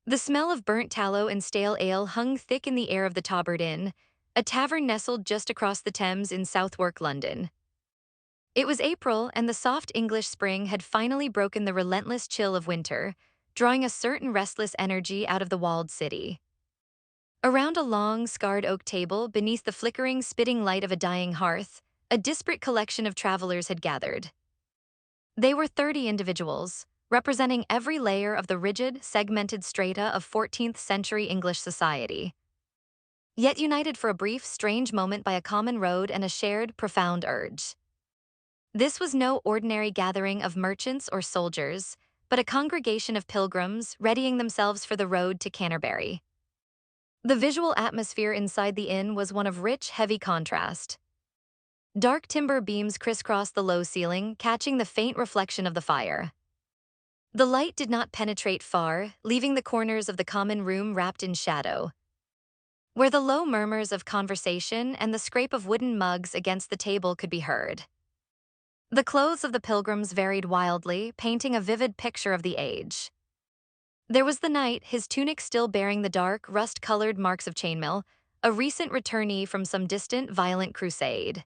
The smell of burnt tallow and stale ale hung thick in the air of the Tabard Inn, a tavern nestled just across the Thames in Southwark, London. It was April, and the soft English spring had finally broken the relentless chill of winter, drawing a certain restless energy out of the walled city. Around a long, scarred oak table, beneath the flickering, spitting light of a dying hearth, a disparate collection of travelers had gathered. They were 30 individuals, representing every layer of the rigid, segmented strata of 14th century English society, yet united for a brief, strange moment by a common road and a shared, profound urge. This was no ordinary gathering of merchants or soldiers, but a congregation of pilgrims readying themselves for the road to Canterbury. The visual atmosphere inside the inn was one of rich, heavy contrast. Dark timber beams crisscrossed the low ceiling, catching the faint reflection of the fire. The light did not penetrate far, leaving the corners of the common room wrapped in shadow, where the low murmurs of conversation and the scrape of wooden mugs against the table could be heard. The clothes of the pilgrims varied wildly, painting a vivid picture of the age. There was the knight, his tunic still bearing the dark, rust-colored marks of chainmail, a recent returnee from some distant, violent crusade.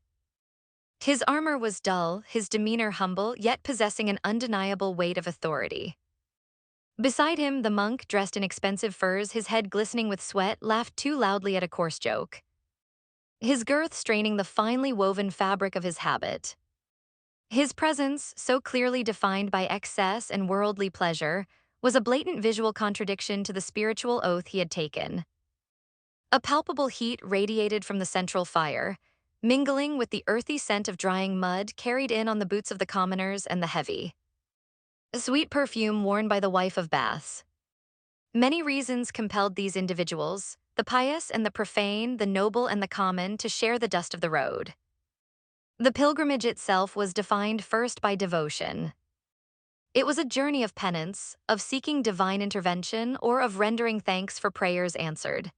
His armor was dull, his demeanor humble, yet possessing an undeniable weight of authority. Beside him, the monk, dressed in expensive furs, his head glistening with sweat, laughed too loudly at a coarse joke, his girth straining the finely woven fabric of his habit. His presence, so clearly defined by excess and worldly pleasure, was a blatant visual contradiction to the spiritual oath he had taken. A palpable heat radiated from the central fire, mingling with the earthy scent of drying mud carried in on the boots of the commoners and the heavy, sweet perfume worn by the wife of Baths. Many reasons compelled these individuals, the pious and the profane, the noble and the common, to share the dust of the road. The pilgrimage itself was defined first by devotion. It was a journey of penance, of seeking divine intervention, or of rendering thanks for prayers answered.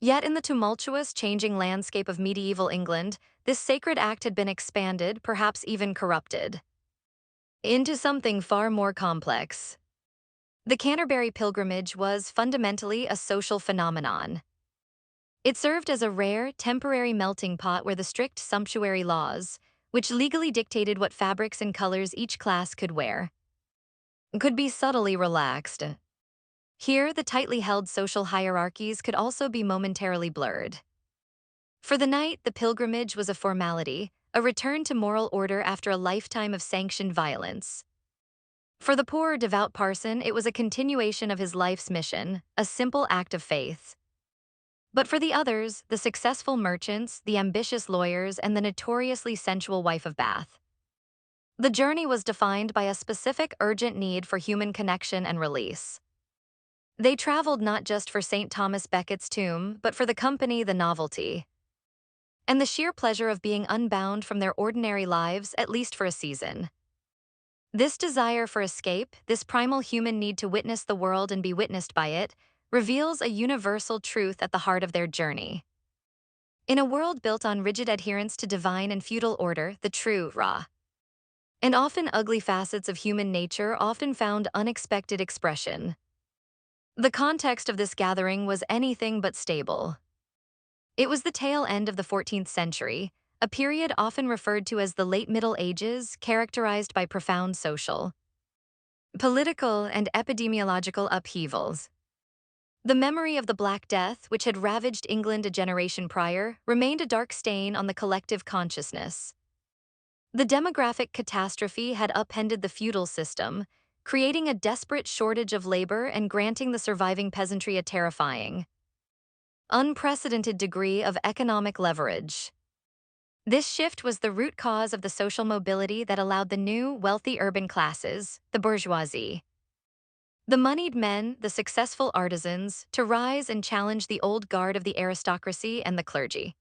Yet in the tumultuous, changing landscape of medieval England, this sacred act had been expanded, perhaps even corrupted, into something far more complex. The Canterbury pilgrimage was fundamentally a social phenomenon. It served as a rare, temporary melting pot where the strict sumptuary laws, which legally dictated what fabrics and colors each class could wear, could be subtly relaxed. Here, the tightly held social hierarchies could also be momentarily blurred. For the knight, the pilgrimage was a formality, a return to moral order after a lifetime of sanctioned violence. For the poor, devout parson, it was a continuation of his life's mission, a simple act of faith. But for the others, the successful merchants, the ambitious lawyers, and the notoriously sensual wife of Bath, the journey was defined by a specific, urgent need for human connection and release. They traveled not just for St. Thomas Becket's tomb, but for the company, the novelty, and the sheer pleasure of being unbound from their ordinary lives, at least for a season. This desire for escape, this primal human need to witness the world and be witnessed by it, reveals a universal truth at the heart of their journey. In a world built on rigid adherence to divine and feudal order, the true, raw, and often ugly facets of human nature often found unexpected expression. The context of this gathering was anything but stable. It was the tail end of the 14th century, a period often referred to as the late Middle Ages, characterized by profound social, political, and epidemiological upheavals. The memory of the Black Death, which had ravaged England a generation prior, remained a dark stain on the collective consciousness. The demographic catastrophe had upended the feudal system, creating a desperate shortage of labor and granting the surviving peasantry a terrifying, unprecedented degree of economic leverage. This shift was the root cause of the social mobility that allowed the new, wealthy urban classes, the bourgeoisie, the moneyed men, the successful artisans, to rise and challenge the old guard of the aristocracy and the clergy.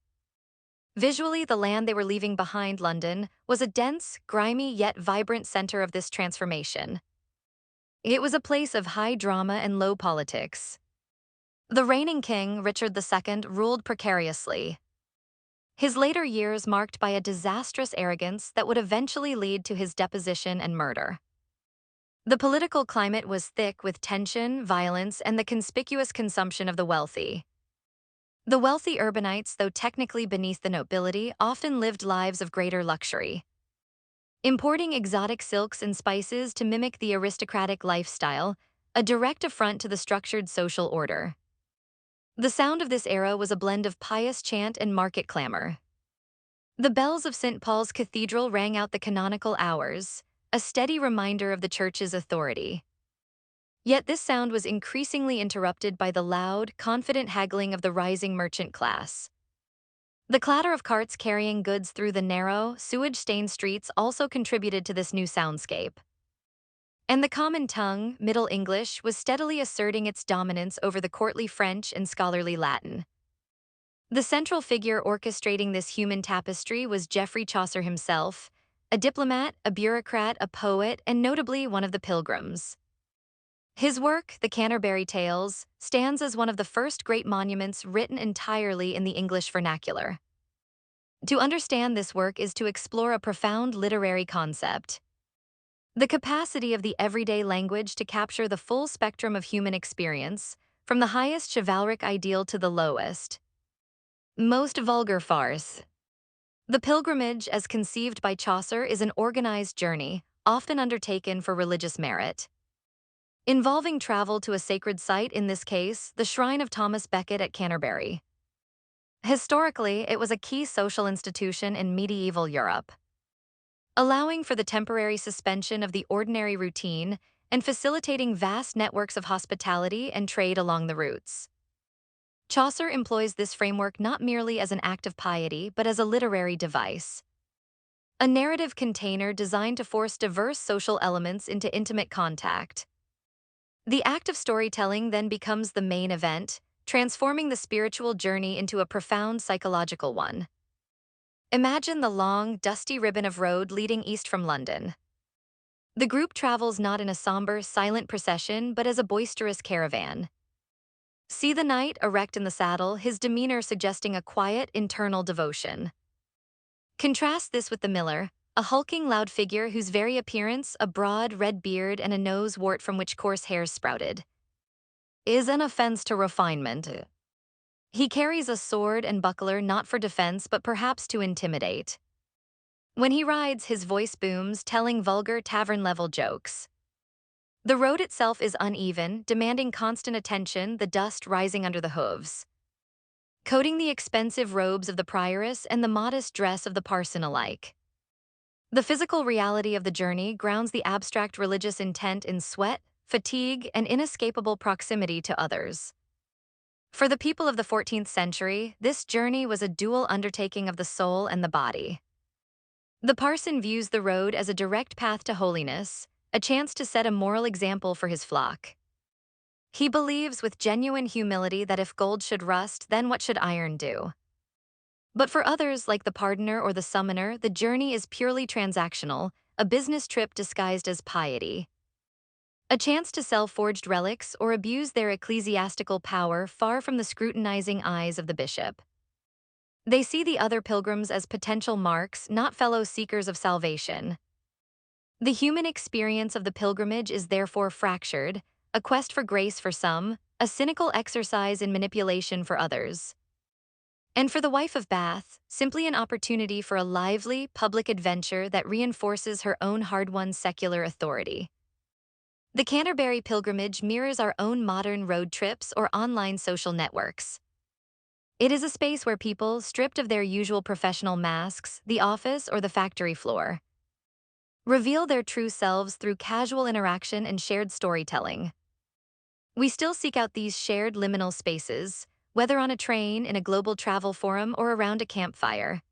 Visually, the land they were leaving behind, London, was a dense, grimy yet vibrant center of this transformation. It was a place of high drama and low politics. The reigning king, Richard II, ruled precariously, his later years marked by a disastrous arrogance that would eventually lead to his deposition and murder. The political climate was thick with tension, violence, and the conspicuous consumption of the wealthy. The wealthy urbanites, though technically beneath the nobility, often lived lives of greater luxury, importing exotic silks and spices to mimic the aristocratic lifestyle, a direct affront to the structured social order. The sound of this era was a blend of pious chant and market clamor. The bells of St. Paul's Cathedral rang out the canonical hours, a steady reminder of the church's authority. Yet this sound was increasingly interrupted by the loud, confident haggling of the rising merchant class. The clatter of carts carrying goods through the narrow, sewage-stained streets also contributed to this new soundscape. And the common tongue, Middle English, was steadily asserting its dominance over the courtly French and scholarly Latin. The central figure orchestrating this human tapestry was Geoffrey Chaucer himself, a diplomat, a bureaucrat, a poet, and notably one of the Pilgrims. His work, the Canterbury Tales, stands as one of the first great monuments written entirely in the English vernacular. To understand this work is to explore a profound literary concept: the capacity of the everyday language to capture the full spectrum of human experience, from the highest chivalric ideal to the lowest, most vulgar farce. The pilgrimage, as conceived by Chaucer, is an organized journey, often undertaken for religious merit, involving travel to a sacred site, in this case, the shrine of Thomas Becket at Canterbury. Historically, it was a key social institution in medieval Europe, allowing for the temporary suspension of the ordinary routine and facilitating vast networks of hospitality and trade along the routes. Chaucer employs this framework not merely as an act of piety, but as a literary device, a narrative container designed to force diverse social elements into intimate contact. The act of storytelling then becomes the main event, transforming the spiritual journey into a profound psychological one. Imagine the long, dusty ribbon of road leading east from London. The group travels not in a somber, silent procession, but as a boisterous caravan. See the knight erect in the saddle, his demeanor suggesting a quiet, internal devotion. Contrast this with the miller, a hulking, loud figure whose very appearance, a broad, red beard and a nose wart from which coarse hairs sprouted, is an offense to refinement. He carries a sword and buckler not for defense but perhaps to intimidate. When he rides, his voice booms, telling vulgar tavern-level jokes. The road itself is uneven, demanding constant attention, the dust rising under the hooves, coating the expensive robes of the prioress and the modest dress of the parson alike. The physical reality of the journey grounds the abstract religious intent in sweat, fatigue, and inescapable proximity to others. For the people of the 14th century, this journey was a dual undertaking of the soul and the body. The parson views the road as a direct path to holiness, a chance to set a moral example for his flock. He believes with genuine humility that if gold should rust, then what should iron do? But for others, like the pardoner or the summoner, the journey is purely transactional, a business trip disguised as piety. A chance to sell forged relics or abuse their ecclesiastical power far from the scrutinizing eyes of the bishop. They see the other pilgrims as potential marks, not fellow seekers of salvation. The human experience of the pilgrimage is therefore fractured, a quest for grace for some, a cynical exercise in manipulation for others. And for the wife of Bath, simply an opportunity for a lively, public adventure that reinforces her own hard-won secular authority. The Canterbury pilgrimage mirrors our own modern road trips or online social networks. It is a space where people, stripped of their usual professional masks, the office or the factory floor, reveal their true selves through casual interaction and shared storytelling. We still seek out these shared liminal spaces, whether on a train, in a global travel forum, or around a campfire,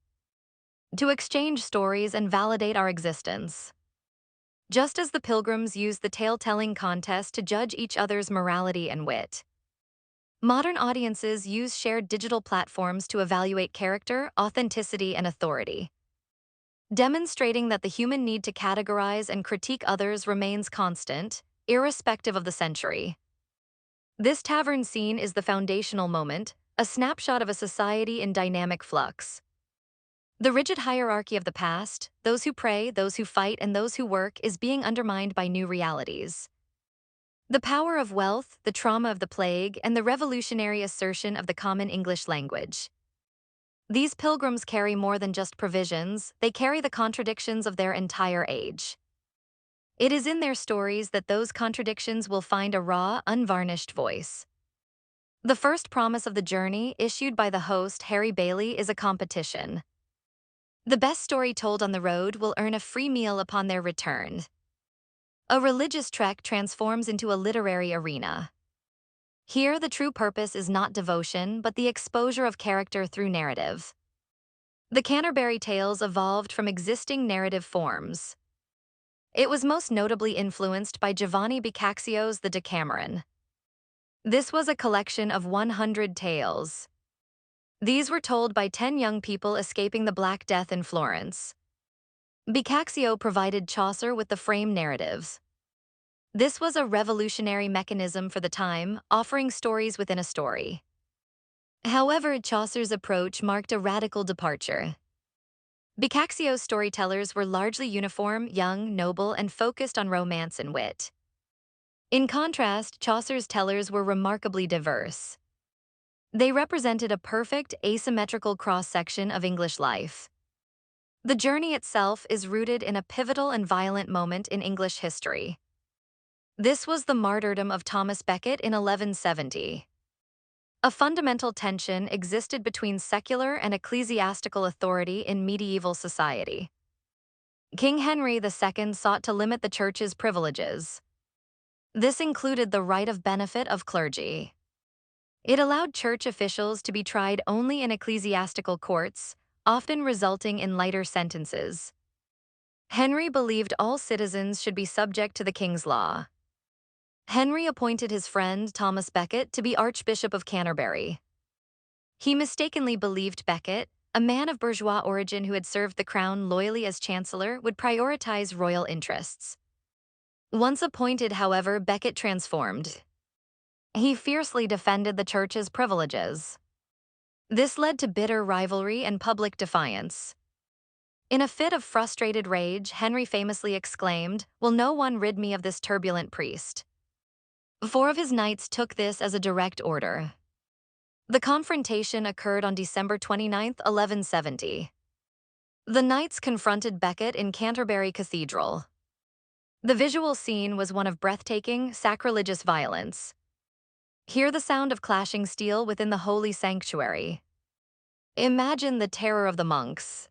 to exchange stories and validate our existence. Just as the pilgrims used the tale-telling contest to judge each other's morality and wit, modern audiences use shared digital platforms to evaluate character, authenticity, and authority, demonstrating that the human need to categorize and critique others remains constant, irrespective of the century. This tavern scene is the foundational moment, a snapshot of a society in dynamic flux. The rigid hierarchy of the past, those who pray, those who fight, and those who work, is being undermined by new realities. The power of wealth, the trauma of the plague, and the revolutionary assertion of the common English language. These pilgrims carry more than just provisions, they carry the contradictions of their entire age. It is in their stories that those contradictions will find a raw, unvarnished voice. The first promise of the journey, issued by the host Harry Bailey, is a competition. The best story told on the road will earn a free meal upon their return. A religious trek transforms into a literary arena. Here, the true purpose is not devotion, but the exposure of character through narrative. The Canterbury Tales evolved from existing narrative forms. It was most notably influenced by Giovanni Boccaccio's The Decameron. This was a collection of 100 tales. These were told by 10 young people escaping the Black Death in Florence. Boccaccio provided Chaucer with the frame narratives. This was a revolutionary mechanism for the time, offering stories within a story. However, Chaucer's approach marked a radical departure. Boccaccio's storytellers were largely uniform, young, noble, and focused on romance and wit. In contrast, Chaucer's tellers were remarkably diverse. They represented a perfect, asymmetrical cross-section of English life. The journey itself is rooted in a pivotal and violent moment in English history. This was the martyrdom of Thomas Becket in 1170. A fundamental tension existed between secular and ecclesiastical authority in medieval society. King Henry II sought to limit the church's privileges. This included the right of benefit of clergy. It allowed church officials to be tried only in ecclesiastical courts, often resulting in lighter sentences. Henry believed all citizens should be subject to the king's law. Henry appointed his friend Thomas Becket to be Archbishop of Canterbury. He mistakenly believed Becket, a man of bourgeois origin who had served the crown loyally as chancellor, would prioritize royal interests. Once appointed, however, Becket transformed. He fiercely defended the church's privileges. This led to bitter rivalry and public defiance. In a fit of frustrated rage, Henry famously exclaimed, "Will no one rid me of this turbulent priest?" 4 of his knights took this as a direct order. The confrontation occurred on December 29, 1170. The knights confronted Becket in Canterbury Cathedral. The visual scene was one of breathtaking, sacrilegious violence. Hear the sound of clashing steel within the holy sanctuary. Imagine the terror of the monks.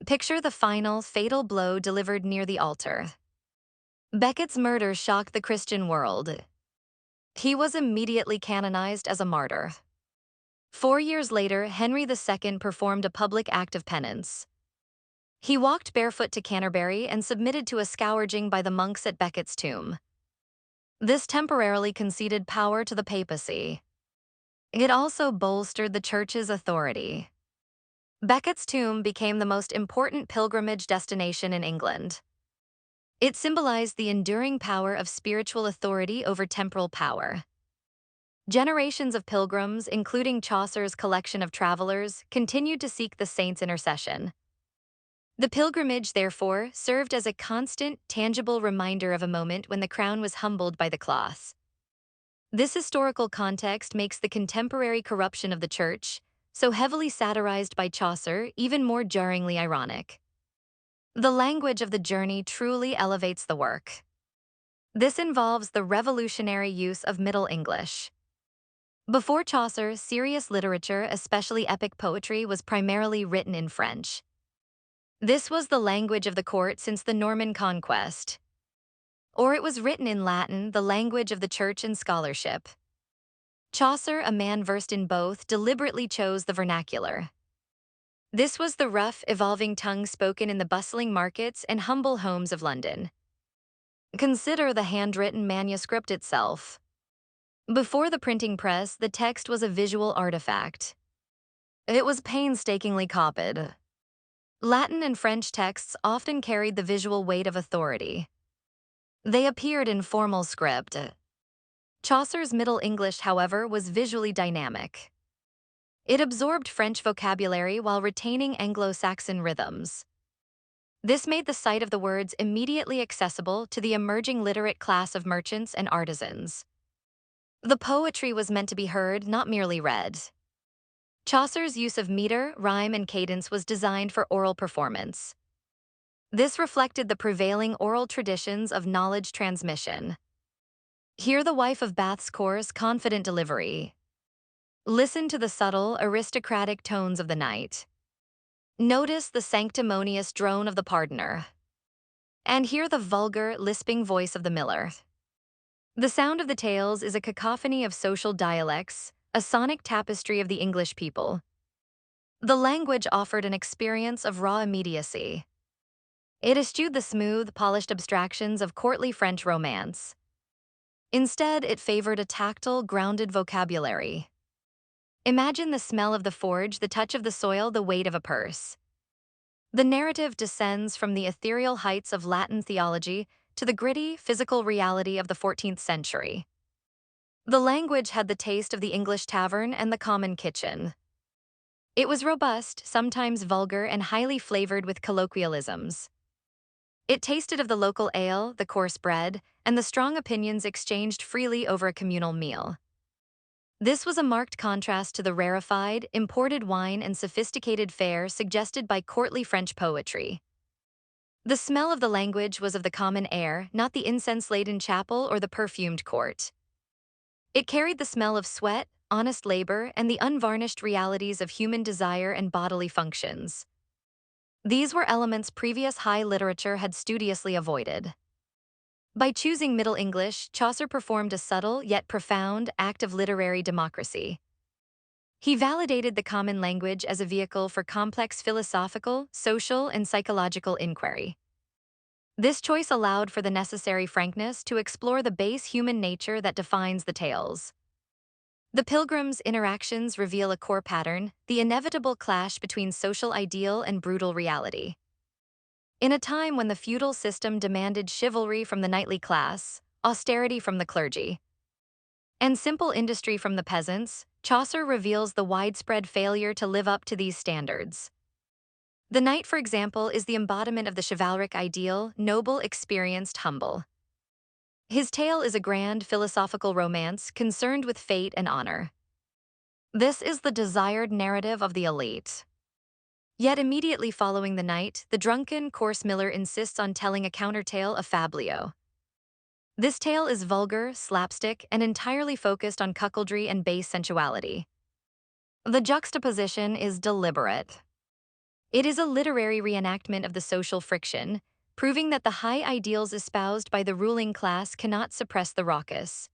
Picture the final, fatal blow delivered near the altar. Becket's murder shocked the Christian world. He was immediately canonized as a martyr. 4 years later, Henry II performed a public act of penance. He walked barefoot to Canterbury and submitted to a scourging by the monks at Becket's tomb. This temporarily conceded power to the papacy. It also bolstered the church's authority. Becket's tomb became the most important pilgrimage destination in England. It symbolized the enduring power of spiritual authority over temporal power. Generations of pilgrims, including Chaucer's collection of travelers, continued to seek the saint's intercession. The pilgrimage, therefore, served as a constant, tangible reminder of a moment when the crown was humbled by the cloth. This historical context makes the contemporary corruption of the church, so heavily satirized by Chaucer, even more jarringly ironic. The language of the journey truly elevates the work. This involves the revolutionary use of Middle English. Before Chaucer, serious literature, especially epic poetry, was primarily written in French. This was the language of the court since the Norman conquest. Or it was written in Latin, the language of the church and scholarship. Chaucer, a man versed in both, deliberately chose the vernacular. This was the rough, evolving tongue spoken in the bustling markets and humble homes of London. Consider the handwritten manuscript itself. Before the printing press, the text was a visual artifact. It was painstakingly copied. Latin and French texts often carried the visual weight of authority. They appeared in formal script. Chaucer's Middle English, however, was visually dynamic. It absorbed French vocabulary while retaining Anglo-Saxon rhythms. This made the sight of the words immediately accessible to the emerging literate class of merchants and artisans. The poetry was meant to be heard, not merely read. Chaucer's use of meter, rhyme, and cadence was designed for oral performance. This reflected the prevailing oral traditions of knowledge transmission. Hear the wife of Bath's coarse, confident delivery. Listen to the subtle, aristocratic tones of the knight. Notice the sanctimonious drone of the pardoner. And hear the vulgar, lisping voice of the miller. The sound of the tales is a cacophony of social dialects, a sonic tapestry of the English people. The language offered an experience of raw immediacy. It eschewed the smooth, polished abstractions of courtly French romance. Instead, it favored a tactile, grounded vocabulary. Imagine the smell of the forge, the touch of the soil, the weight of a purse. The narrative descends from the ethereal heights of Latin theology to the gritty, physical reality of the 14th century. The language had the taste of the English tavern and the common kitchen. It was robust, sometimes vulgar, and highly flavored with colloquialisms. It tasted of the local ale, the coarse bread, and the strong opinions exchanged freely over a communal meal. This was a marked contrast to the rarefied, imported wine and sophisticated fare suggested by courtly French poetry. The smell of the language was of the common air, not the incense-laden chapel or the perfumed court. It carried the smell of sweat, honest labor, and the unvarnished realities of human desire and bodily functions. These were elements previous high literature had studiously avoided. By choosing Middle English, Chaucer performed a subtle yet profound act of literary democracy. He validated the common language as a vehicle for complex philosophical, social, and psychological inquiry. This choice allowed for the necessary frankness to explore the base human nature that defines the tales. The Pilgrims' interactions reveal a core pattern, the inevitable clash between social ideal and brutal reality. In a time when the feudal system demanded chivalry from the knightly class, austerity from the clergy, and simple industry from the peasants, Chaucer reveals the widespread failure to live up to these standards. The knight, for example, is the embodiment of the chivalric ideal, noble, experienced, humble. His tale is a grand philosophical romance concerned with fate and honor. This is the desired narrative of the elite. Yet immediately following the knight, the drunken, coarse miller insists on telling a countertale of Fablio. This tale is vulgar, slapstick, and entirely focused on cuckoldry and base sensuality. The juxtaposition is deliberate. It is a literary reenactment of the social friction, proving that the high ideals espoused by the ruling class cannot suppress the raucous,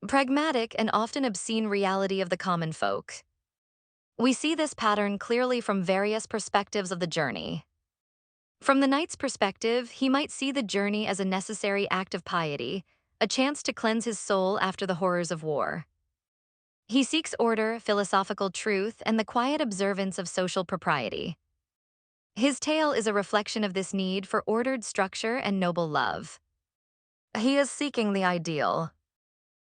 pragmatic, and often obscene reality of the common folk. We see this pattern clearly from various perspectives of the journey. From the knight's perspective, he might see the journey as a necessary act of piety, a chance to cleanse his soul after the horrors of war. He seeks order, philosophical truth, and the quiet observance of social propriety. His tale is a reflection of this need for ordered structure and noble love. He is seeking the ideal.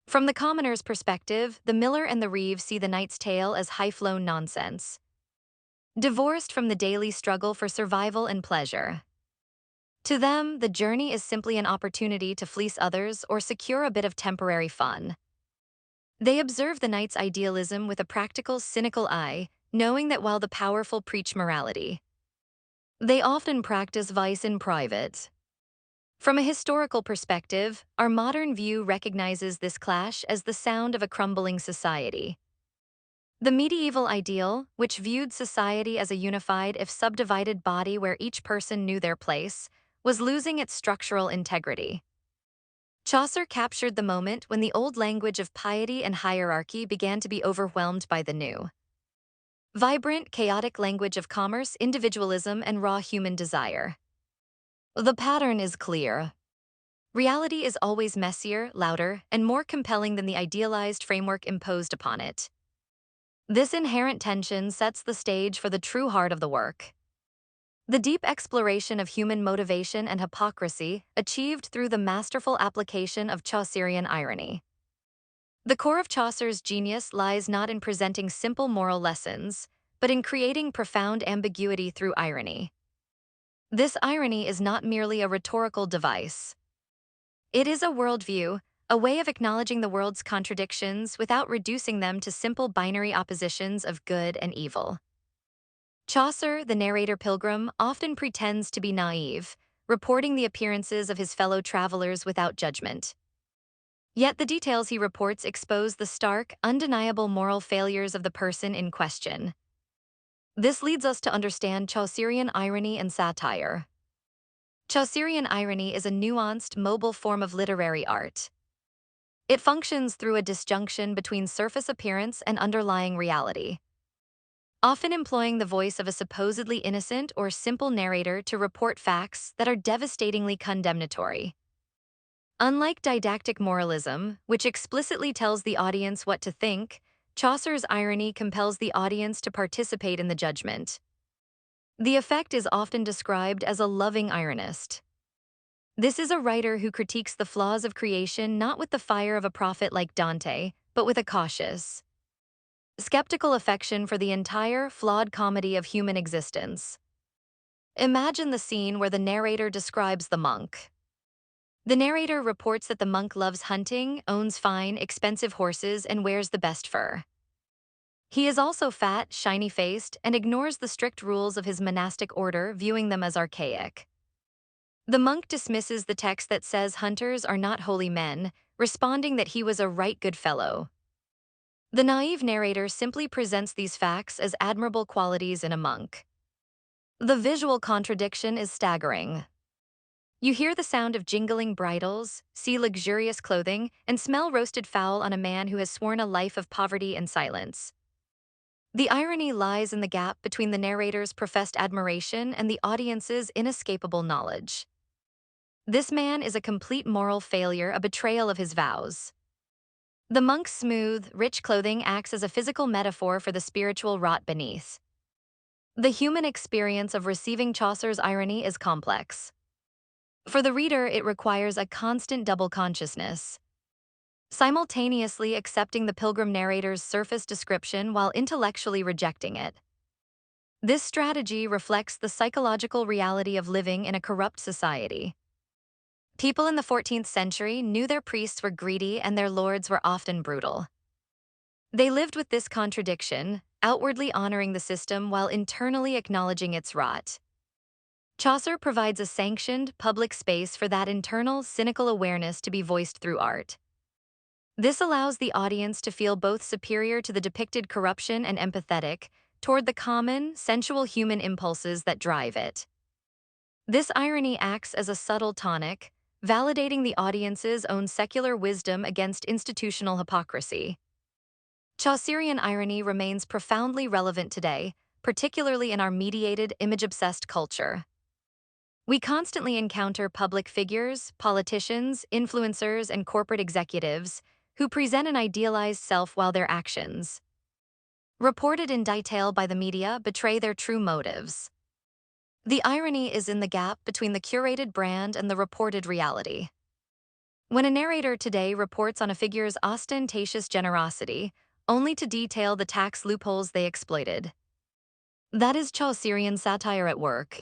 From the commoner's perspective, the miller and the reeve see the knight's tale as high-flown nonsense, divorced from the daily struggle for survival and pleasure. To them, the journey is simply an opportunity to fleece others or secure a bit of temporary fun. They observe the knight's idealism with a practical, cynical eye, knowing that while the powerful preach morality, they often practice vice in private. From a historical perspective, our modern view recognizes this clash as the sound of a crumbling society. The medieval ideal, which viewed society as a unified if subdivided body where each person knew their place, was losing its structural integrity. Chaucer captured the moment when the old language of piety and hierarchy began to be overwhelmed by the new, vibrant, chaotic language of commerce, individualism, and raw human desire. The pattern is clear. Reality is always messier, louder, and more compelling than the idealized framework imposed upon it. This inherent tension sets the stage for the true heart of the work. The deep exploration of human motivation and hypocrisy achieved through the masterful application of Chaucerian irony. The core of Chaucer's genius lies not in presenting simple moral lessons, but in creating profound ambiguity through irony. This irony is not merely a rhetorical device. It is a worldview, a way of acknowledging the world's contradictions without reducing them to simple binary oppositions of good and evil. Chaucer, the narrator Pilgrim, often pretends to be naive, reporting the appearances of his fellow travelers without judgment. Yet the details he reports expose the stark, undeniable moral failures of the person in question. This leads us to understand Chaucerian irony and satire. Chaucerian irony is a nuanced, mobile form of literary art. It functions through a disjunction between surface appearance and underlying reality, often employing the voice of a supposedly innocent or simple narrator to report facts that are devastatingly condemnatory. Unlike didactic moralism, which explicitly tells the audience what to think, Chaucer's irony compels the audience to participate in the judgment. The effect is often described as a loving ironist. This is a writer who critiques the flaws of creation not with the fire of a prophet like Dante, but with a cautious, skeptical affection for the entire, flawed comedy of human existence. Imagine the scene where the narrator describes the monk. The narrator reports that the monk loves hunting, owns fine, expensive horses, and wears the best fur. He is also fat, shiny-faced, and ignores the strict rules of his monastic order, viewing them as archaic. The monk dismisses the text that says hunters are not holy men, responding that he was a right good fellow. The naive narrator simply presents these facts as admirable qualities in a monk. The visual contradiction is staggering. You hear the sound of jingling bridles, see luxurious clothing, and smell roasted fowl on a man who has sworn a life of poverty and silence. The irony lies in the gap between the narrator's professed admiration and the audience's inescapable knowledge. This man is a complete moral failure, a betrayal of his vows. The monk's smooth, rich clothing acts as a physical metaphor for the spiritual rot beneath. The human experience of receiving Chaucer's irony is complex. For the reader, it requires a constant double consciousness, simultaneously accepting the pilgrim narrator's surface description while intellectually rejecting it. This strategy reflects the psychological reality of living in a corrupt society. People in the 14th century knew their priests were greedy and their lords were often brutal. They lived with this contradiction, outwardly honoring the system while internally acknowledging its rot. Chaucer provides a sanctioned, public space for that internal, cynical awareness to be voiced through art. This allows the audience to feel both superior to the depicted corruption and empathetic toward the common, sensual human impulses that drive it. This irony acts as a subtle tonic, validating the audience's own secular wisdom against institutional hypocrisy. Chaucerian irony remains profoundly relevant today, particularly in our mediated, image-obsessed culture. We constantly encounter public figures, politicians, influencers, and corporate executives who present an idealized self while their actions, reported in detail by the media, betray their true motives. The irony is in the gap between the curated brand and the reported reality. When a narrator today reports on a figure's ostentatious generosity, only to detail the tax loopholes they exploited, that is Chaucerian satire at work.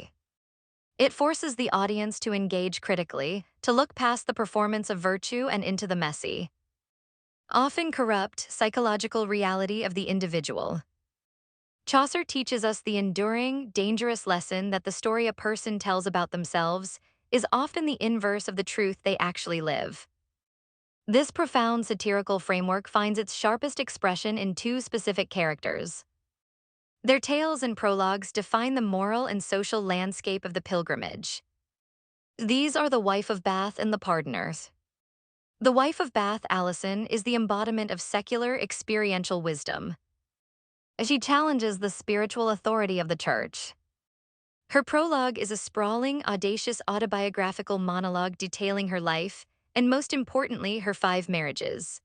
It forces the audience to engage critically, to look past the performance of virtue and into the messy, often corrupt, psychological reality of the individual. Chaucer teaches us the enduring, dangerous lesson that the story a person tells about themselves is often the inverse of the truth they actually live. This profound satirical framework finds its sharpest expression in two specific characters. Their tales and prologues define the moral and social landscape of the pilgrimage. These are the wife of Bath and the pardoner. The wife of Bath, Alison, is the embodiment of secular, experiential wisdom. She challenges the spiritual authority of the church. Her prologue is a sprawling, audacious autobiographical monologue detailing her life, and most importantly, her 5 marriages.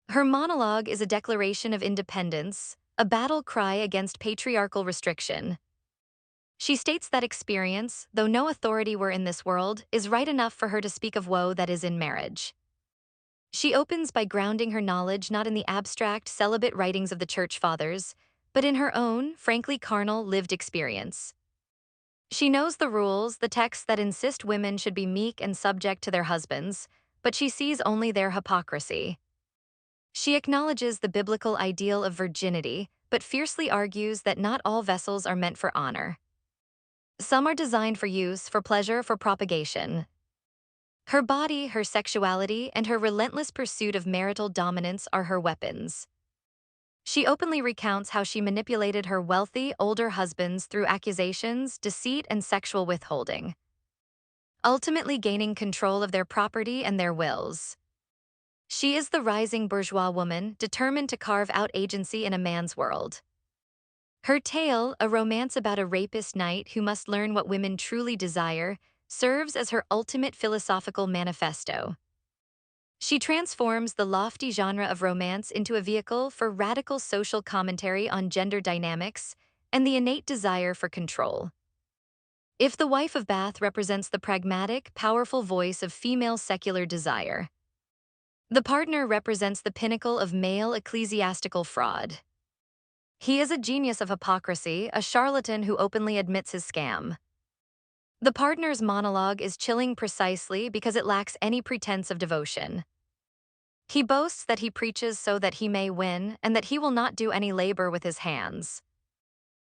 Her monologue is a declaration of independence, a battle cry against patriarchal restriction. She states that experience, though no authority were in this world, is right enough for her to speak of woe that is in marriage. She opens by grounding her knowledge not in the abstract, celibate writings of the Church Fathers, but in her own, frankly carnal, lived experience. She knows the rules, the texts that insist women should be meek and subject to their husbands, but she sees only their hypocrisy. She acknowledges the biblical ideal of virginity, but fiercely argues that not all vessels are meant for honor. Some are designed for use, for pleasure, for propagation. Her body, her sexuality, and her relentless pursuit of marital dominance are her weapons. She openly recounts how she manipulated her wealthy, older husbands through accusations, deceit, and sexual withholding, ultimately gaining control of their property and their wills. She is the rising bourgeois woman, determined to carve out agency in a man's world. Her tale, a romance about a rapist knight who must learn what women truly desire, serves as her ultimate philosophical manifesto. She transforms the lofty genre of romance into a vehicle for radical social commentary on gender dynamics and the innate desire for control. If The Wife of Bath represents the pragmatic, powerful voice of female secular desire, the partner represents the pinnacle of male ecclesiastical fraud. He is a genius of hypocrisy, a charlatan who openly admits his scam. The partner's monologue is chilling precisely because it lacks any pretense of devotion. He boasts that he preaches so that he may win and that he will not do any labor with his hands.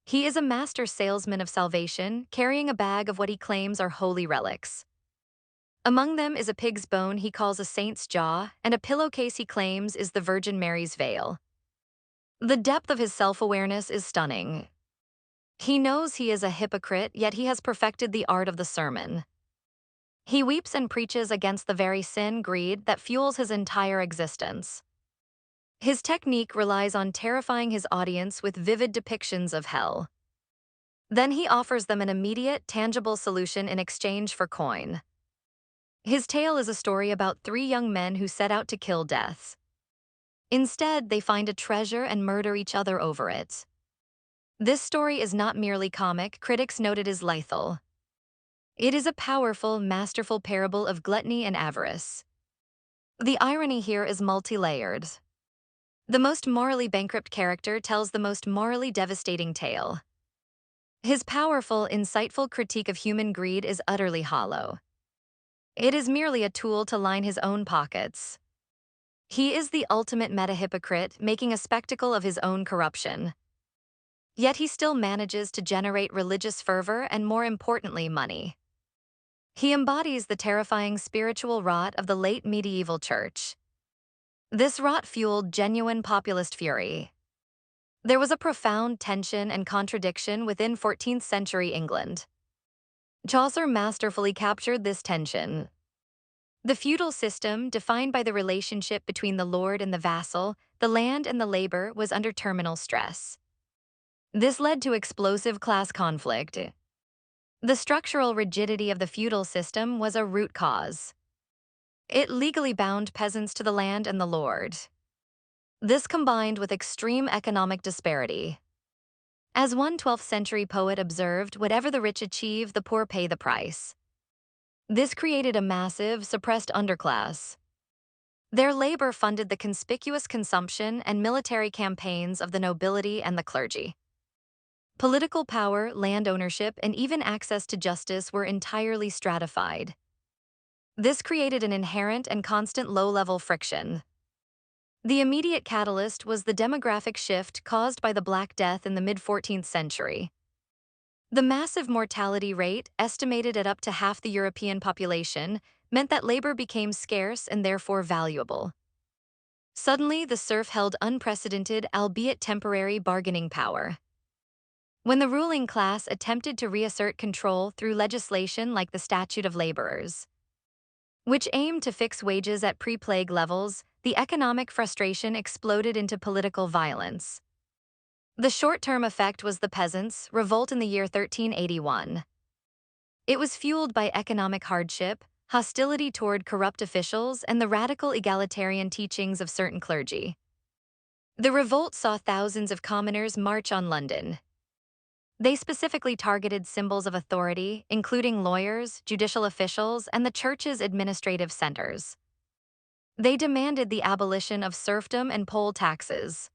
He is a master salesman of salvation, carrying a bag of what he claims are holy relics. Among them is a pig's bone he calls a saint's jaw, and a pillowcase he claims is the Virgin Mary's veil. The depth of his self-awareness is stunning. He knows he is a hypocrite, yet he has perfected the art of the sermon. He weeps and preaches against the very sin, greed, that fuels his entire existence. His technique relies on terrifying his audience with vivid depictions of hell. Then he offers them an immediate, tangible solution in exchange for coin. His tale is a story about three young men who set out to kill death. Instead, they find a treasure and murder each other over it. This story is not merely comic, critics note it as lethal. It is a powerful, masterful parable of gluttony and avarice. The irony here is multi-layered. The most morally bankrupt character tells the most morally devastating tale. His powerful, insightful critique of human greed is utterly hollow. It is merely a tool to line his own pockets. He is the ultimate meta-hypocrite, making a spectacle of his own corruption. Yet he still manages to generate religious fervor and, more importantly, money. He embodies the terrifying spiritual rot of the late medieval church. This rot fueled genuine populist fury. There was a profound tension and contradiction within 14th century England. Chaucer masterfully captured this tension. The feudal system, defined by the relationship between the lord and the vassal, the land and the labor, was under terminal stress. This led to explosive class conflict. The structural rigidity of the feudal system was a root cause. It legally bound peasants to the land and the lord. This combined with extreme economic disparity. As one 12th century poet observed, whatever the rich achieve, the poor pay the price. This created a massive, suppressed underclass. Their labor funded the conspicuous consumption and military campaigns of the nobility and the clergy. Political power, land ownership, and even access to justice were entirely stratified. This created an inherent and constant low-level friction. The immediate catalyst was the demographic shift caused by the Black Death in the mid-14th century. The massive mortality rate, estimated at up to half the European population, meant that labor became scarce and therefore valuable. Suddenly, the serf held unprecedented, albeit temporary, bargaining power. When the ruling class attempted to reassert control through legislation like the Statute of Laborers, which aimed to fix wages at pre-plague levels, the economic frustration exploded into political violence. The short-term effect was the Peasants' Revolt in the year 1381. It was fueled by economic hardship, hostility toward corrupt officials, and the radical egalitarian teachings of certain clergy. The revolt saw thousands of commoners march on London. They specifically targeted symbols of authority, including lawyers, judicial officials, and the church's administrative centers. They demanded the abolition of serfdom and poll taxes.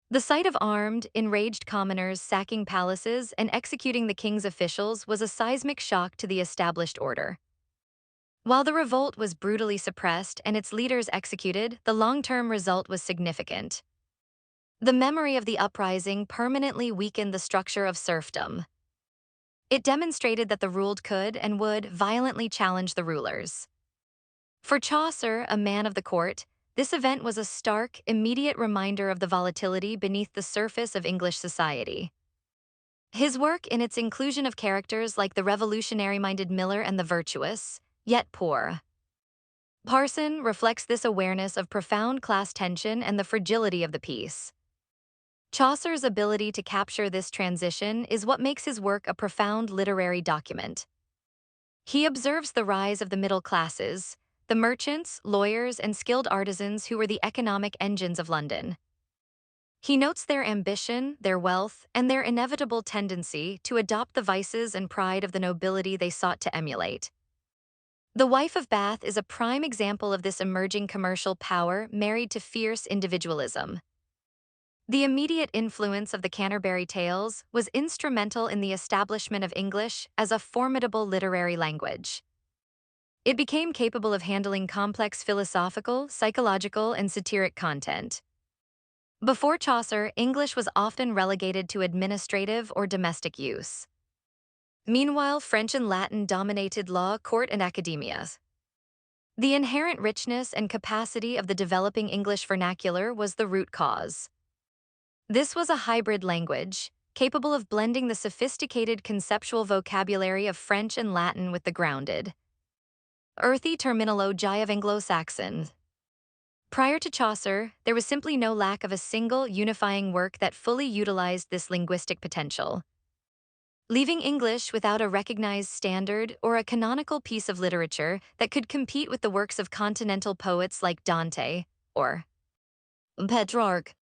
The sight of armed, enraged commoners sacking palaces and executing the king's officials was a seismic shock to the established order. While the revolt was brutally suppressed and its leaders executed, the long-term result was significant. The memory of the uprising permanently weakened the structure of serfdom. It demonstrated that the ruled could and would violently challenge the rulers. For Chaucer, a man of the court, this event was a stark, immediate reminder of the volatility beneath the surface of English society. His work, in its inclusion of characters like the revolutionary-minded miller and the virtuous, yet poor parson, reflects this awareness of profound class tension and the fragility of the peace. Chaucer's ability to capture this transition is what makes his work a profound literary document. He observes the rise of the middle classes, the merchants, lawyers, and skilled artisans who were the economic engines of London. He notes their ambition, their wealth, and their inevitable tendency to adopt the vices and pride of the nobility they sought to emulate. The Wife of Bath is a prime example of this emerging commercial power married to fierce individualism. The immediate influence of the Canterbury Tales was instrumental in the establishment of English as a formidable literary language. It became capable of handling complex philosophical, psychological, and satiric content. Before Chaucer, English was often relegated to administrative or domestic use. Meanwhile, French and Latin dominated law, court, and academia. The inherent richness and capacity of the developing English vernacular was the root cause. This was a hybrid language, capable of blending the sophisticated conceptual vocabulary of French and Latin with the grounded, earthy terminology of Anglo-Saxon. Prior to Chaucer, there was simply no lack of a single, unifying work that fully utilized this linguistic potential, leaving English without a recognized standard or a canonical piece of literature that could compete with the works of continental poets like Dante or Petrarch.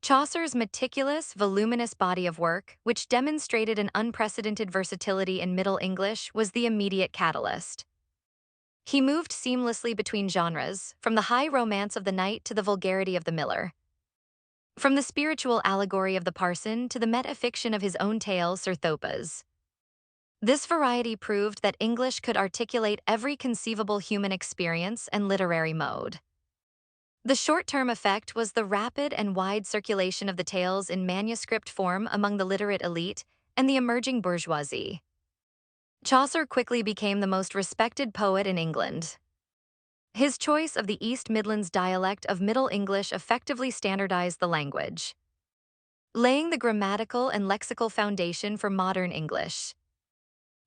Chaucer's meticulous, voluminous body of work, which demonstrated an unprecedented versatility in Middle English, was the immediate catalyst. He moved seamlessly between genres, from the high romance of the knight to the vulgarity of the miller, from the spiritual allegory of the parson to the metafiction of his own tale, Sir Thopas. This variety proved that English could articulate every conceivable human experience and literary mode. The short-term effect was the rapid and wide circulation of the tales in manuscript form among the literate elite and the emerging bourgeoisie. Chaucer quickly became the most respected poet in England. His choice of the East Midlands dialect of Middle English effectively standardized the language, laying the grammatical and lexical foundation for modern English.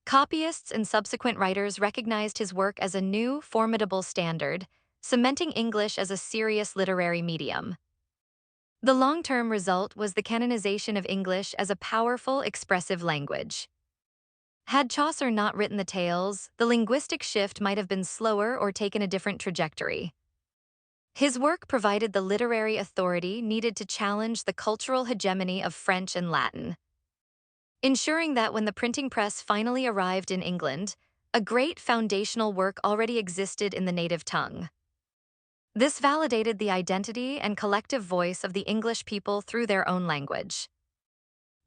Copyists and subsequent writers recognized his work as a new, formidable standard, cementing English as a serious literary medium. The long-term result was the canonization of English as a powerful, expressive language. Had Chaucer not written the tales, the linguistic shift might have been slower or taken a different trajectory. His work provided the literary authority needed to challenge the cultural hegemony of French and Latin, ensuring that when the printing press finally arrived in England, a great foundational work already existed in the native tongue. This validated the identity and collective voice of the English people through their own language.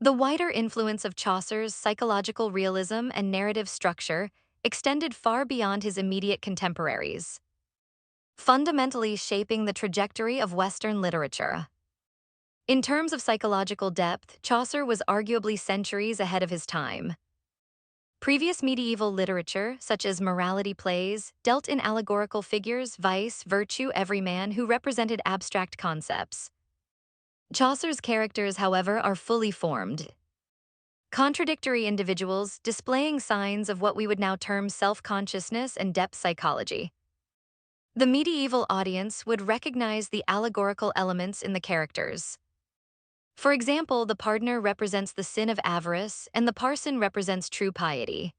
The wider influence of Chaucer's psychological realism and narrative structure extended far beyond his immediate contemporaries, fundamentally shaping the trajectory of Western literature. In terms of psychological depth, Chaucer was arguably centuries ahead of his time. Previous medieval literature, such as morality plays, dealt in allegorical figures, vice, virtue, every man, who represented abstract concepts. Chaucer's characters, however, are fully formed, contradictory individuals displaying signs of what we would now term self-consciousness and depth psychology. The medieval audience would recognize the allegorical elements in the characters. For example, the pardoner represents the sin of avarice, and the parson represents true piety.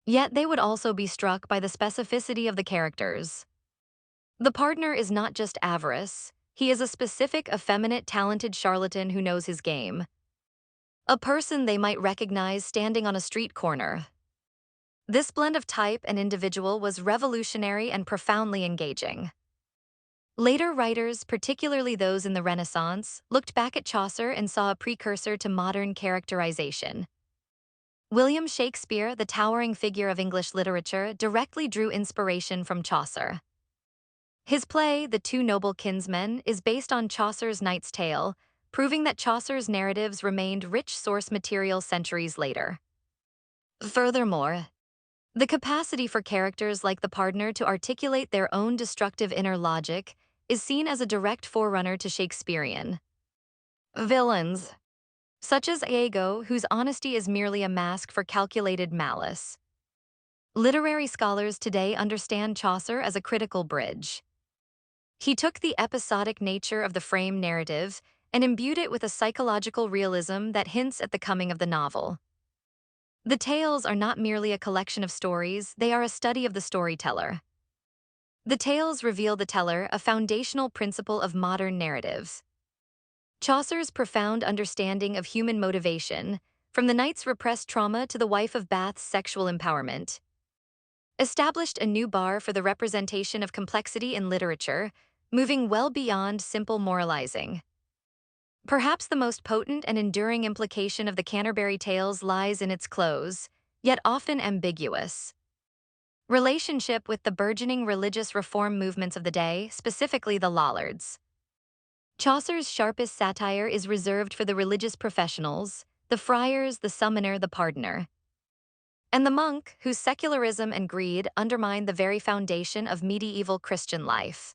Yet they would also be struck by the specificity of the characters. The pardoner is not just avarice, he is a specific, effeminate, talented charlatan who knows his game. A person they might recognize standing on a street corner. This blend of type and individual was revolutionary and profoundly engaging. Later writers, particularly those in the Renaissance, looked back at Chaucer and saw a precursor to modern characterization. William Shakespeare, the towering figure of English literature, directly drew inspiration from Chaucer. His play, The Two Noble Kinsmen, is based on Chaucer's Knight's Tale, proving that Chaucer's narratives remained rich source material centuries later. Furthermore, the capacity for characters like the Pardoner to articulate their own destructive inner logic is seen as a direct forerunner to Shakespearean villains, such as Iago, whose honesty is merely a mask for calculated malice. Literary scholars today understand Chaucer as a critical bridge. He took the episodic nature of the frame narrative and imbued it with a psychological realism that hints at the coming of the novel. The tales are not merely a collection of stories, they are a study of the storyteller. The tales reveal the teller, a foundational principle of modern narratives. Chaucer's profound understanding of human motivation, from the knight's repressed trauma to the wife of Bath's sexual empowerment, established a new bar for the representation of complexity in literature, moving well beyond simple moralizing. Perhaps the most potent and enduring implication of the Canterbury Tales lies in its close, yet often ambiguous, relationship with the burgeoning religious reform movements of the day, specifically the Lollards. Chaucer's sharpest satire is reserved for the religious professionals, the friars, the summoner, the pardoner, and the monk, whose secularism and greed undermine the very foundation of medieval Christian life.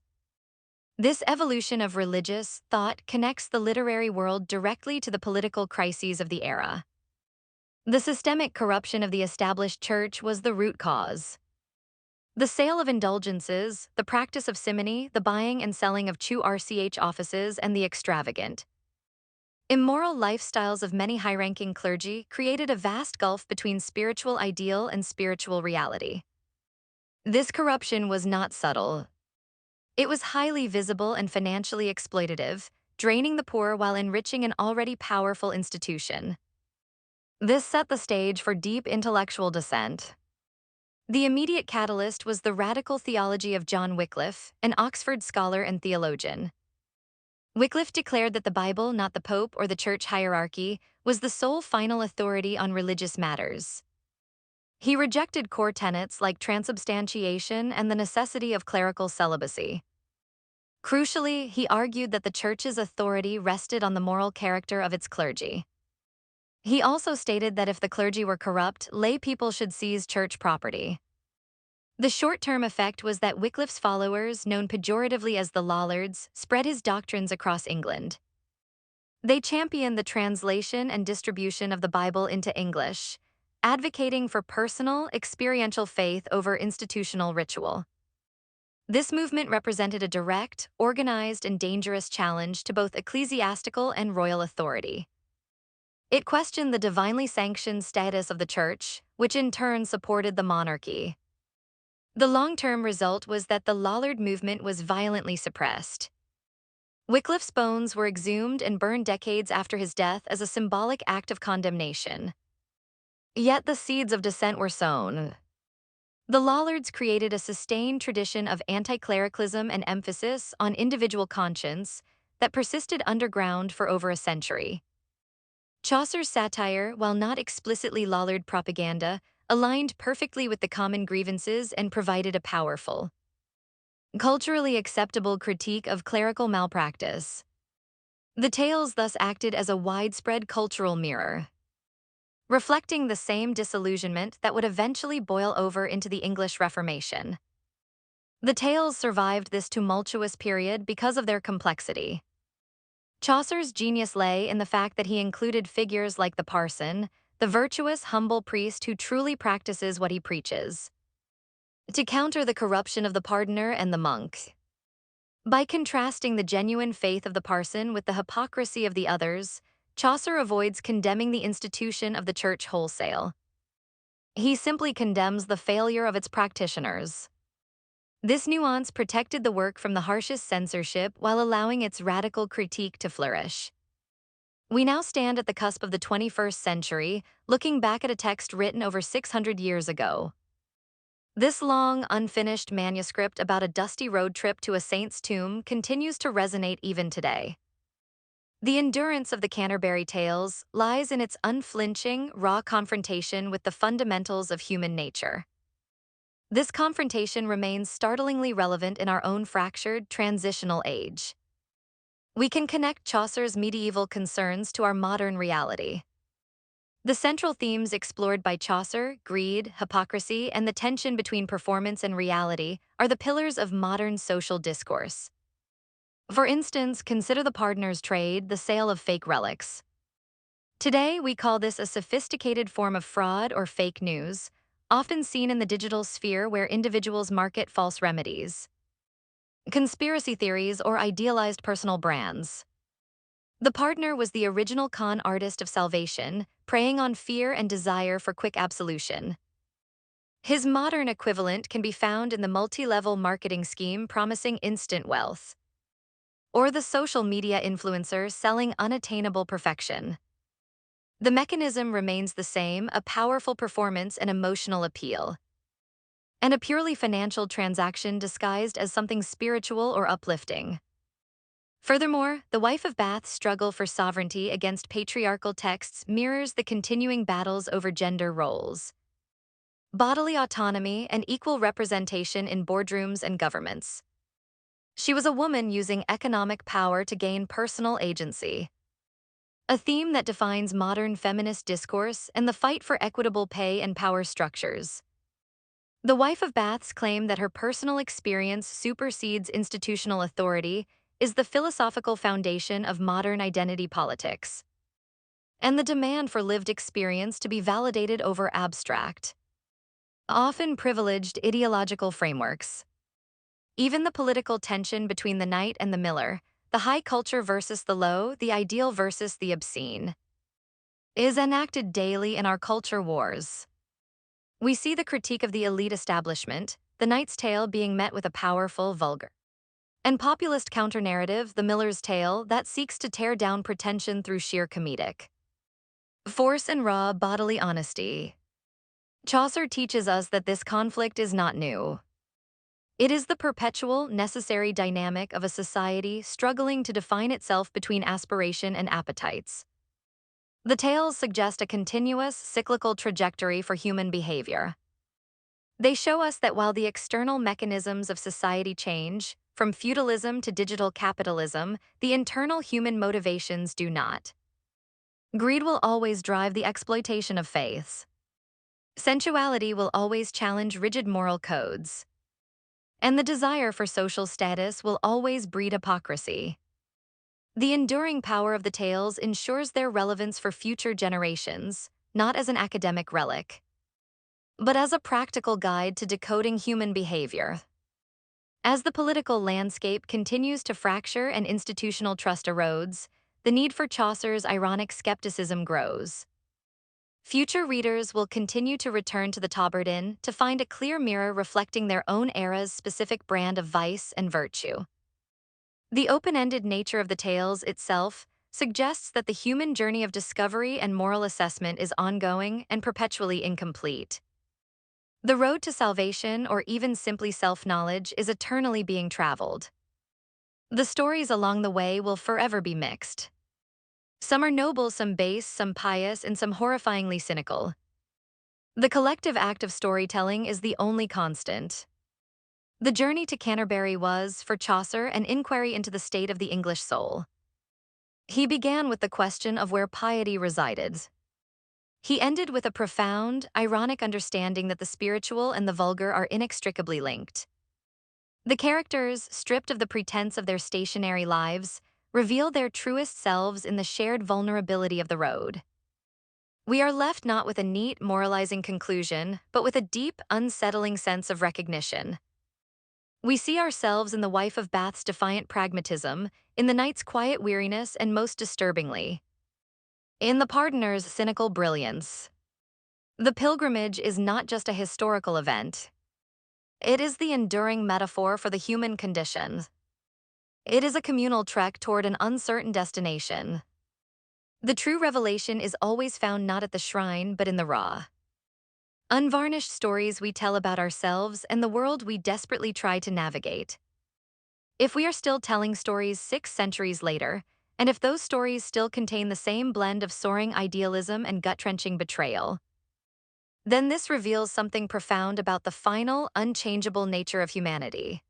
This evolution of religious thought connects the literary world directly to the political crises of the era. The systemic corruption of the established church was the root cause. The sale of indulgences, the practice of simony, the buying and selling of true RCH offices, and the extravagant, immoral lifestyles of many high-ranking clergy created a vast gulf between spiritual ideal and spiritual reality. This corruption was not subtle. It was highly visible and financially exploitative, draining the poor while enriching an already powerful institution. This set the stage for deep intellectual dissent. The immediate catalyst was the radical theology of John Wycliffe, an Oxford scholar and theologian. Wycliffe declared that the Bible, not the Pope or the church hierarchy, was the sole final authority on religious matters. He rejected core tenets like transubstantiation and the necessity of clerical celibacy. Crucially, he argued that the church's authority rested on the moral character of its clergy. He also stated that if the clergy were corrupt, lay people should seize church property. The short-term effect was that Wycliffe's followers, known pejoratively as the Lollards, spread his doctrines across England. They championed the translation and distribution of the Bible into English, advocating for personal, experiential faith over institutional ritual. This movement represented a direct, organized, and dangerous challenge to both ecclesiastical and royal authority. It questioned the divinely sanctioned status of the church, which in turn supported the monarchy. The long-term result was that the Lollard movement was violently suppressed. Wycliffe's bones were exhumed and burned decades after his death as a symbolic act of condemnation. Yet the seeds of dissent were sown. The Lollards created a sustained tradition of anti-clericalism and emphasis on individual conscience that persisted underground for over a century. Chaucer's satire, while not explicitly Lollard propaganda, aligned perfectly with the common grievances and provided a powerful, culturally acceptable critique of clerical malpractice. The tales thus acted as a widespread cultural mirror, reflecting the same disillusionment that would eventually boil over into the English Reformation. The tales survived this tumultuous period because of their complexity. Chaucer's genius lay in the fact that he included figures like the parson, the virtuous, humble priest who truly practices what he preaches, to counter the corruption of the pardoner and the monk. By contrasting the genuine faith of the parson with the hypocrisy of the others, Chaucer avoids condemning the institution of the church wholesale. He simply condemns the failure of its practitioners. This nuance protected the work from the harshest censorship while allowing its radical critique to flourish. We now stand at the cusp of the 21st century, looking back at a text written over 600 years ago. This long, unfinished manuscript about a dusty road trip to a saint's tomb continues to resonate even today. The endurance of the Canterbury Tales lies in its unflinching, raw confrontation with the fundamentals of human nature. This confrontation remains startlingly relevant in our own fractured, transitional age. We can connect Chaucer's medieval concerns to our modern reality. The central themes explored by Chaucer, greed, hypocrisy, and the tension between performance and reality, are the pillars of modern social discourse. For instance, consider the pardoner's trade, the sale of fake relics. Today, we call this a sophisticated form of fraud or fake news, often seen in the digital sphere where individuals market false remedies, conspiracy theories, or idealized personal brands. The pardoner was the original con artist of salvation, preying on fear and desire for quick absolution. His modern equivalent can be found in the multi-level marketing scheme promising instant wealth, or the social media influencer selling unattainable perfection. The mechanism remains the same: a powerful performance and emotional appeal, and a purely financial transaction disguised as something spiritual or uplifting. Furthermore, the wife of Bath's struggle for sovereignty against patriarchal texts mirrors the continuing battles over gender roles, bodily autonomy, and equal representation in boardrooms and governments. She was a woman using economic power to gain personal agency, a theme that defines modern feminist discourse and the fight for equitable pay and power structures. The wife of Bath's claim that her personal experience supersedes institutional authority is the philosophical foundation of modern identity politics, and the demand for lived experience to be validated over abstract, often privileged ideological frameworks. Even the political tension between the knight and the miller, the high culture versus the low, the ideal versus the obscene, is enacted daily in our culture wars. We see the critique of the elite establishment, the knight's tale being met with a powerful, vulgar, and populist counter-narrative, the miller's tale, that seeks to tear down pretension through sheer comedic force and raw bodily honesty. Chaucer teaches us that this conflict is not new. It is the perpetual, necessary dynamic of a society struggling to define itself between aspiration and appetites. The tales suggest a continuous, cyclical trajectory for human behavior. They show us that while the external mechanisms of society change, from feudalism to digital capitalism, the internal human motivations do not. Greed will always drive the exploitation of faiths. Sensuality will always challenge rigid moral codes. And the desire for social status will always breed hypocrisy. The enduring power of the tales ensures their relevance for future generations, not as an academic relic, but as a practical guide to decoding human behavior. As the political landscape continues to fracture and institutional trust erodes, the need for Chaucer's ironic skepticism grows. Future readers will continue to return to the Tabard to find a clear mirror reflecting their own era's specific brand of vice and virtue. The open-ended nature of the tales itself suggests that the human journey of discovery and moral assessment is ongoing and perpetually incomplete. The road to salvation, or even simply self-knowledge, is eternally being traveled. The stories along the way will forever be mixed. Some are noble, some base, some pious, and some horrifyingly cynical. The collective act of storytelling is the only constant. The journey to Canterbury was, for Chaucer, an inquiry into the state of the English soul. He began with the question of where piety resided. He ended with a profound, ironic understanding that the spiritual and the vulgar are inextricably linked. The characters, stripped of the pretense of their stationary lives, reveal their truest selves in the shared vulnerability of the road. We are left not with a neat, moralizing conclusion, but with a deep, unsettling sense of recognition. We see ourselves in the wife of Bath's defiant pragmatism, in the knight's quiet weariness, and most disturbingly, in the pardoner's cynical brilliance. The pilgrimage is not just a historical event. It is the enduring metaphor for the human condition. It is a communal trek toward an uncertain destination. The true revelation is always found not at the shrine but in the raw, unvarnished stories we tell about ourselves and the world we desperately try to navigate. If we are still telling stories 6 centuries later, and if those stories still contain the same blend of soaring idealism and gut-wrenching betrayal, then this reveals something profound about the final, unchangeable nature of humanity.